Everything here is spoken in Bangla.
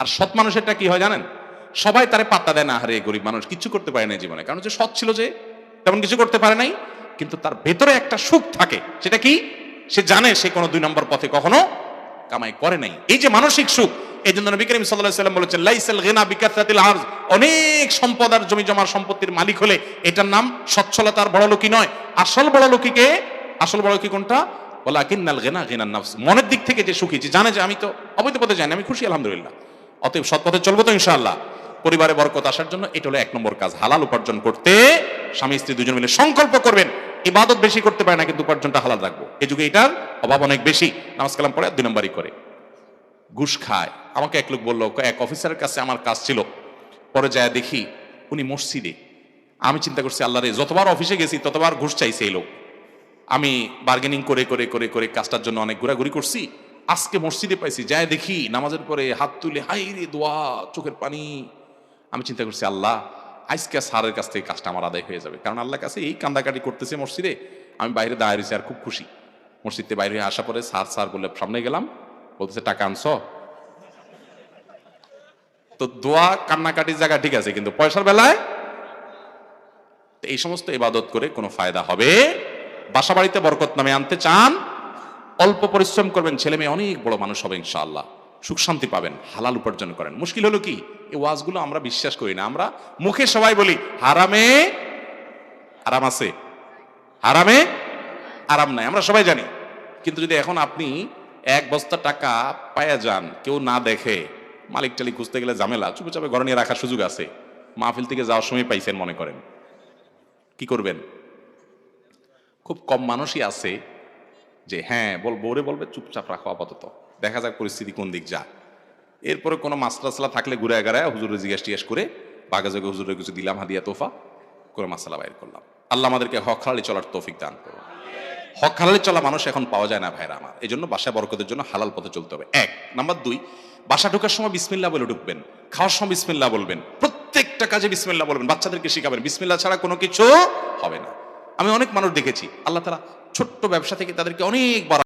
আর সৎ মানুষেরটা কি হয় জানেন? সবাই তারে পাত্তা দেয় না, হারে গরিব মানুষ কিচ্ছু করতে পারে না জীবনে, কারণ যে সৎ ছিল, যে তেমন কিছু করতে পারে নাই, কিন্তু তার ভেতরে একটা সুখ থাকে। সেটা কি? সে জানে সে কোনো 2 নম্বর পথে কখনো কামাই করে নাই। এই যে মানসিক সুখ, এই জন্য নবী করিম সাল্লাল্লাহু আলাইহি ওয়াসাল্লাম বলেছেন, লাইসাল গিনা বিকাসরাতিল আরজ, অনেক সম্পদ আর জমি জমার সম্পত্তির মালিক হলে এটার নাম সচ্ছলতার বড়লোকি নয়। আসল বড়লোকিকে, আসল বড়লোকি কোনটা? ওয়ালাকিন্নাল গিনা গিনান নাফস, মনের দিক থেকে যে সুখী, যে জানে যে আমি তো অবৈধ পথে যাই না, আমি খুশি আলহামদুলিল্লাহ, অতএব সৎ পথে চলবো তো ইনশাআল্লাহ। পরিবারে বরকত আসার জন্য এটা হলো 1 নম্বর কাজ। হালাল উপার্জন করতে স্বামী স্ত্রী দুজন মিলে সংকল্প করবেন, ইবাদত বেশি করতে পারে না কিন্তু উপার্জনটা হালাল রাখবো। এই যুগে এটার অভাব অনেক বেশি। নামাজ কালাম পড়ে 2 নম্বরই করে, ঘুষ খায়। আমাকে এক লোক বললো, এক অফিসারের কাছে আমার কাজ ছিল, পরে যায় দেখি উনি মসজিদে। আমি চিন্তা করছি, আল্লাহ রে, যতবার অফিসে গেছি ততবার ঘুষ চাইছে এই লোক। আমি বার্গেনিং করে করে করে করে কাজটার জন্য অনেক ঘোরাঘুরি করছি, আজকে মসজিদে পাইছি, যায় দেখি নামাজের পরে হাত তুলে হাই রে দোয়া, চোখের পানি। আমি চিন্তা করছি, আল্লাহ আজকে স্যারের কাছ থেকে কাজটা আমার আদায় হয়ে যাবে, কারণ আল্লাহর কাছে এই কান্দাকাটি করতেছে মসজিদে, আমি বাইরে দাঁড়িয়ে রয়েছি আর খুব খুশি। মসজিদ থেকে বাইরে আসা পরে স্যার স্যার বলে সামনে গেলাম, বলতেছে টাকা আনছ? তো দোয়া কান্নাকাটির জায়গা ঠিক আছে, কিন্তু পয়সার বেলায় এই সমস্ত ইবাদত করে কোনো ফায়দা হবে? বাসা বাড়িতে বরকত নামে আনতে চান, অল্প পরিশ্রম করবেন, ছেলে মেয়ে অনেক বড় মানুষ হবে ইনশাআল্লাহ, সুখ শান্তি পাবেন, হালাল উপার্জন করেন। মুশকিল হলো কি, এই ওয়াজগুলো আমরা বিশ্বাস করি না। আমরা মুখে সবাই বলি হারামে আরাম আছে, হারামে আরাম নাই, আমরা সবাই জানি। কিন্তু যদি এখন আপনি 1 বস্তা টাকা পায়া যান, কেউ না দেখে, মালিক টালিক খুঁজতে গেলে ঝামেলা, চুপচাপে ঘরে নিয়ে রাখার সুযোগ আছে, মাহফিল থেকে যাওয়ার সময় পাইছেন মনে করেন, কি করবেন? খুব কম মানুষই আছে যে হ্যাঁ বউরে বলবে চুপচাপ রাখো আপাতত, দেখা যাক পরিস্থিতি কোন দিক যা। এরপরে কোনো মাসলা থাকলে ঘুরে এগারায় হুজুরে জিজ্ঞেস করে বাগাজগে হুজুরের কিছু দিলাম হাদিয়া তোফা করে মাসলা বাইর করলাম। আল্লাহ আমাদেরকে হক হালালি চলার তৌফিক দান করো। হক হালালি চলা মানুষ এখন পাওয়া যায় না ভাইরা আমার, এই জন্য বাসায় বরকতের জন্য হালাল পথে চলতে হবে। 1 নাম্বার 2, বাসা ঢোকার সময় বিসমিল্লাহ বলে ঢুকবেন, খাওয়ার সময় বিসমিল্লাহ বলবেন, প্রত্যেকটা কাজে বিসমিল্লাহ বলবেন, বাচ্চাদেরকে শিখাবেন বিসমিল্লাহ ছাড়া কোনো কিছু হবে না। আমি অনেক মানুষ দেখেছি, আল্লাহ তাআলা ছোট্ট ব্যবসা থেকে তাদেরকে অনেক বড়